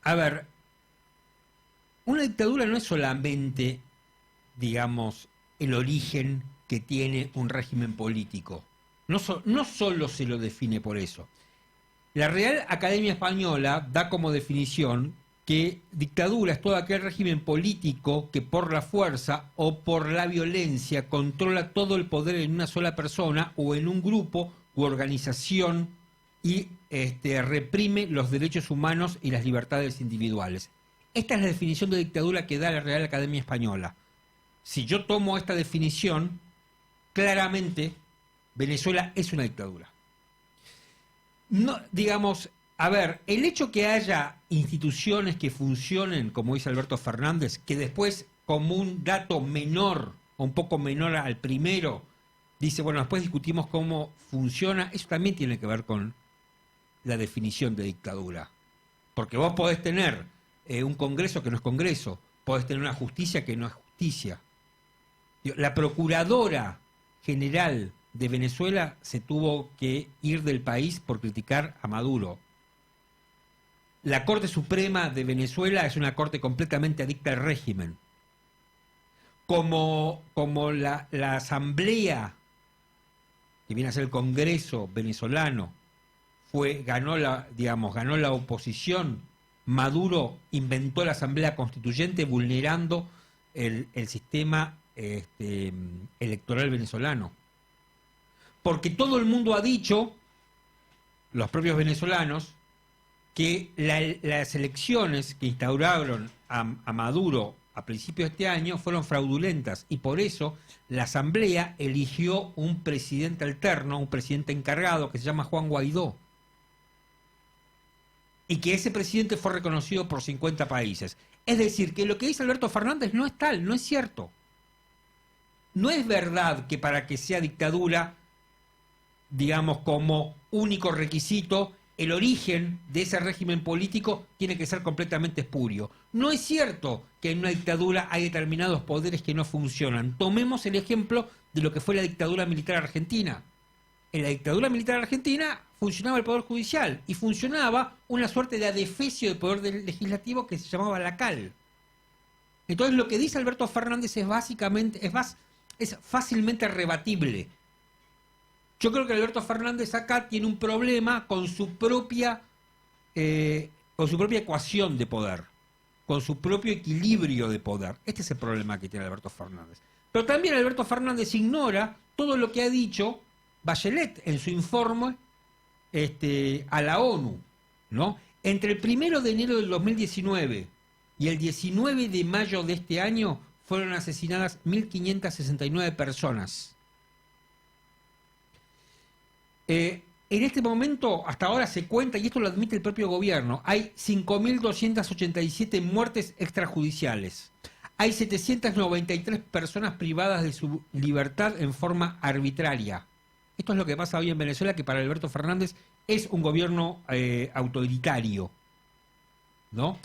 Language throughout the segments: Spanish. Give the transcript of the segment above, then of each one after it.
A ver, una dictadura no es solamente, digamos, el origen que tiene un régimen político. No solo se lo define por eso. La Real Academia Española da como definición que dictadura es todo aquel régimen político que por la fuerza o por la violencia controla todo el poder en una sola persona o en un grupo u organización y reprime los derechos humanos y las libertades individuales. Esta es la definición de dictadura que da la Real Academia Española. Si yo tomo esta definición, claramente Venezuela es una dictadura. No, digamos, a ver, el hecho que haya instituciones que funcionen, como dice Alberto Fernández, que después, como un dato menor, o un poco menor al primero, dice, bueno, después discutimos cómo funciona, eso también tiene que ver con la definición de dictadura. Porque vos podés tener un Congreso que no es Congreso, podés tener una justicia que no es justicia. La Procuradora General de Venezuela se tuvo que ir del país por criticar a Maduro. La Corte Suprema de Venezuela es una corte completamente adicta al régimen. Como la Asamblea, que viene a ser el Congreso venezolano, ganó la oposición, Maduro inventó la Asamblea Constituyente vulnerando el sistema electoral venezolano. Porque todo el mundo ha dicho, los propios venezolanos, que las elecciones que instauraron a Maduro a principios de este año fueron fraudulentas y por eso la Asamblea eligió un presidente alterno, un presidente encargado que se llama Juan Guaidó. Y que ese presidente fue reconocido por 50 países. Es decir, que lo que dice Alberto Fernández no es tal, no es cierto. No es verdad que para que sea dictadura, digamos, como único requisito, el origen de ese régimen político tiene que ser completamente espurio. No es cierto que en una dictadura hay determinados poderes que no funcionan. Tomemos el ejemplo de lo que fue la dictadura militar argentina. En la dictadura militar argentina funcionaba el Poder Judicial y funcionaba una suerte de adefesio del Poder Legislativo que se llamaba la CAL. Entonces lo que dice Alberto Fernández es fácilmente rebatible. Yo creo que Alberto Fernández acá tiene un problema con su propia ecuación de poder, con su propio equilibrio de poder. Este es el problema que tiene Alberto Fernández. Pero también Alberto Fernández ignora todo lo que ha dicho Bachelet en su informe a la ONU, ¿no? Entre el 1 de enero del 2019 y el 19 de mayo de este año fueron asesinadas 1.569 personas. En este momento, hasta ahora se cuenta, y esto lo admite el propio gobierno, hay 5.287 muertes extrajudiciales. Hay 793 personas privadas de su libertad en forma arbitraria. Esto es lo que pasa hoy en Venezuela, que para Alberto Fernández es un gobierno autoritario, ¿no?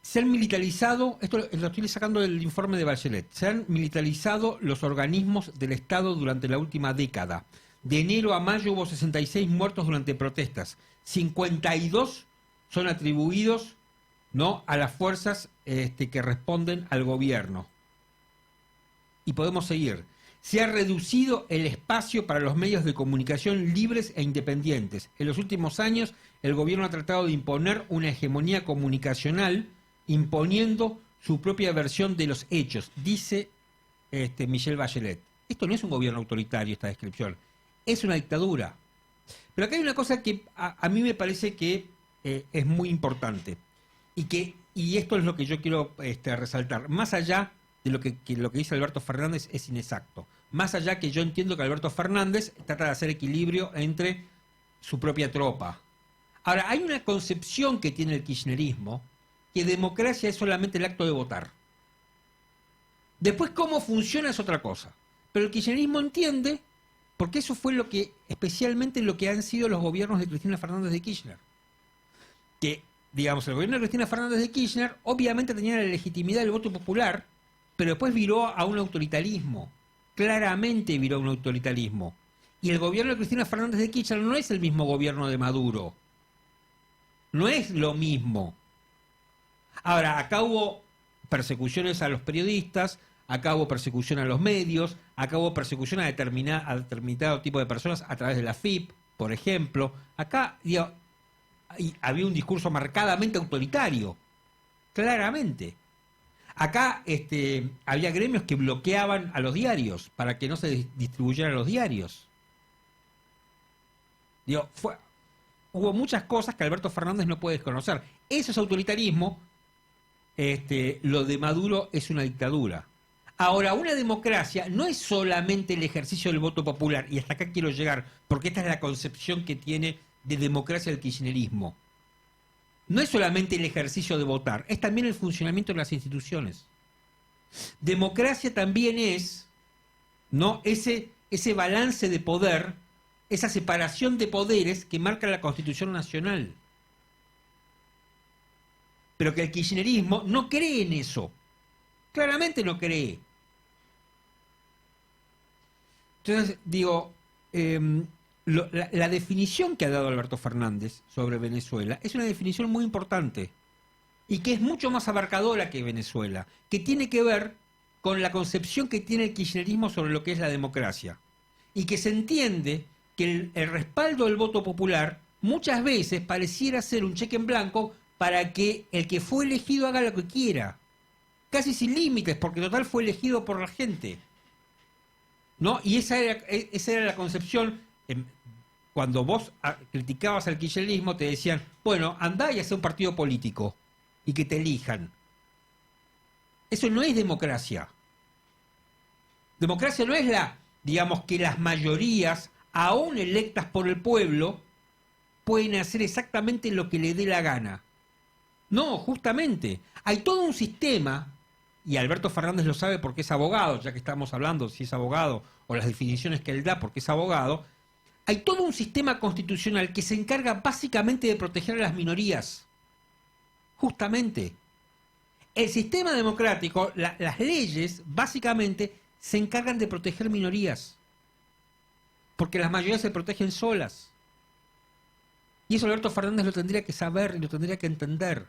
Se han militarizado, esto lo estoy sacando del informe de Bachelet, se han militarizado los organismos del Estado durante la última década. De enero a mayo hubo 66 muertos durante protestas. 52 son atribuidos, ¿no?, a las fuerzas que responden al gobierno. Y podemos seguir. Se ha reducido el espacio para los medios de comunicación libres e independientes. En los últimos años, el gobierno ha tratado de imponer una hegemonía comunicacional, imponiendo su propia versión de los hechos, dice Michelle Bachelet. Esto no es un gobierno autoritario, esta descripción, es una dictadura. Pero acá hay una cosa que a mí me parece que es muy importante, y esto es lo que yo quiero resaltar, más allá de lo que dice Alberto Fernández es inexacto, más allá que yo entiendo que Alberto Fernández trata de hacer equilibrio entre su propia tropa. Ahora, hay una concepción que tiene el kirchnerismo, que democracia es solamente el acto de votar. Después cómo funciona es otra cosa. Pero el kirchnerismo entiende, porque eso fue especialmente lo que han sido los gobiernos de Cristina Fernández de Kirchner. Que, digamos, el gobierno de Cristina Fernández de Kirchner obviamente tenía la legitimidad del voto popular, pero después viró a un autoritarismo. Claramente viró a un autoritarismo. Y el gobierno de Cristina Fernández de Kirchner no es el mismo gobierno de Maduro. No es lo mismo. Ahora, acá hubo persecuciones a los periodistas, acá hubo persecución a los medios, acá hubo persecución a determinado tipo de personas a través de la FIP, por ejemplo. Acá había un discurso marcadamente autoritario, claramente. Acá había gremios que bloqueaban a los diarios para que no se distribuyeran los diarios. Hubo muchas cosas que Alberto Fernández no puede desconocer. Eso es autoritarismo. Lo de Maduro es una dictadura. Ahora, una democracia no es solamente el ejercicio del voto popular, y hasta acá quiero llegar, porque esta es la concepción que tiene de democracia el kirchnerismo. No es solamente el ejercicio de votar, es también el funcionamiento de las instituciones. Democracia también es, ¿no?, ese balance de poder, esa separación de poderes que marca la Constitución Nacional. Pero que el kirchnerismo no cree en eso. Claramente no cree. Entonces, digo, la definición que ha dado Alberto Fernández sobre Venezuela es una definición muy importante y que es mucho más abarcadora que Venezuela, que tiene que ver con la concepción que tiene el kirchnerismo sobre lo que es la democracia y que se entiende que el respaldo del voto popular muchas veces pareciera ser un cheque en blanco para que el que fue elegido haga lo que quiera, casi sin límites, porque total fue elegido por la gente, ¿no? Y esa era la concepción. Cuando vos criticabas al kirchnerismo te decían, bueno, andá y hacé un partido político y que te elijan. Eso no es democracia. Democracia no es digamos, que las mayorías, aún electas por el pueblo, pueden hacer exactamente lo que le dé la gana. No, justamente. Hay todo un sistema, y Alberto Fernández lo sabe porque es abogado, ya que estamos hablando si es abogado o las definiciones que él da porque es abogado. Hay todo un sistema constitucional que se encarga básicamente de proteger a las minorías. Justamente. El sistema democrático, las leyes, básicamente, se encargan de proteger minorías. Porque las mayorías se protegen solas. Y eso Alberto Fernández lo tendría que saber y lo tendría que entender.